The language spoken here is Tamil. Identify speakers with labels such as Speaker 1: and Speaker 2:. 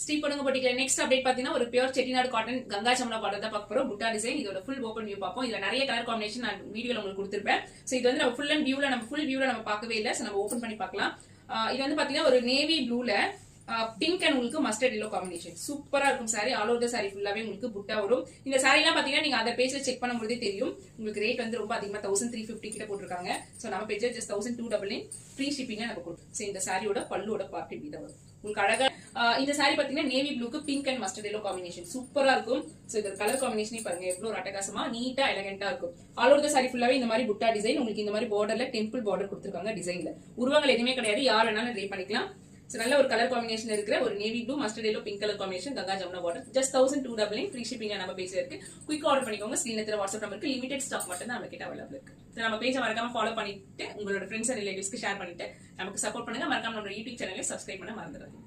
Speaker 1: ஸ்ரீ பொண்ணுங்க போட்டிக்கல நெக்ஸ்ட் அப்டேட் பாத்தீங்கன்னா ஒரு pure Chettinad cotton Ganga Jamuna border தான் பார்க்க போறோம். புட்டா டிசைன், இதோட ஃபுல் ஓப்பன் வியூ பார்ப்போம். இதுல நிறைய கலர் காம்பினேஷன் நான் வீடியோல உங்களுக்கு கொடுத்திருப்பேன். சோ இது வந்து நம்ம ஃபுல் வியூல நம்ம பார்க்கவே இல்லை. சோ நம்ம ஓபன் பண்ணி பார்க்கலாம். இது வந்து பாத்தீங்கன்னா ஒரு நேவி ப்ளூல பிங்க் அண்ட் உங்களுக்கு மஸ்டர்ட் எல்லோ காம்பினேஷன் சூப்பரா இருக்கும். Sorry all over the sorry ஃபுல்லாவே உங்களுக்கு புட்டா வரும். இந்த சாரி எல்லாம் பாத்தீங்கன்னா நீங்க அந்த பேஜ்ல செக் பண்ணும்போதே தெரியும். உங்களுக்கு ரேட் வந்து ரொம்ப அதிகமா 1350 கிட்ட போட்டிருக்காங்க. சோ நம்ம பேஜ்ல ஜஸ்ட் 1299 ஃப்ரீ ஷிப்பிங்ல நம்ம கொடுப்போம். சோ இந்த சாரியோட பல்லுவோட பார்ட் இப்படி தான் வரும். உங்களுக்கு அழகா இந்த சாரி பாத்தீங்கன்னா நேவி ப்ளூக்கு pink and mustard yellow combination சூப்பரா இருக்கும். சோ இந்த கலர் காம்பினேஷனே பாருங்க எவ்வளவு ஒரு அட்டகாசமா நீட்டா எலகென்ட்டா இருக்கும். ஆல் ஓவர் த சாரி ஃபுல்லாவே இந்த மாதிரி புட்டா டிசைன், உங்களுக்கு இந்த மாதிரி பார்டர்ல டெம்பிள் பார்டர் கொடுத்திருக்காங்க. டிசைன்ல உருவங்கள் எதுவுமே கிடையாது, யார் வேணாலும் ட்ரை பண்ணிக்கலாம். சோ நல்ல ஒரு கலர் காம்பினேஷன் இருக்கிற ஒரு navy blue mustard yellow pink colour combination Ganga Jamuna border just 1299 free ஷிப்பிங்ல நம்ம பேஜ்ல இருக்கு. குயிக் ஆர்டர் பண்ணிக்கோங்க. ஸ்கிரீன்ல வாட்ஸ்அப் நம்பருக்கு லிமிடெட் ஸ்டாக் மட்டும் தான் நம்ம கிட்ட அவைலபிள் இருக்கு. நம்ம பேஜை மறக்காம ஃபாலோ பண்ணிட்டு உங்களோட ஃப்ரெண்ட்ஸ் அண்ட் ரிலேட்டிவ்ஸ்க்கு ஷேர் பண்ணிட்டு நமக்கு சப்போர்ட் பண்ணுங்க. மறக்காம நம்ம யூடியூப் சேனலை சப்ஸ்கிரைப் பண்ண மறந்துடாதீங்க.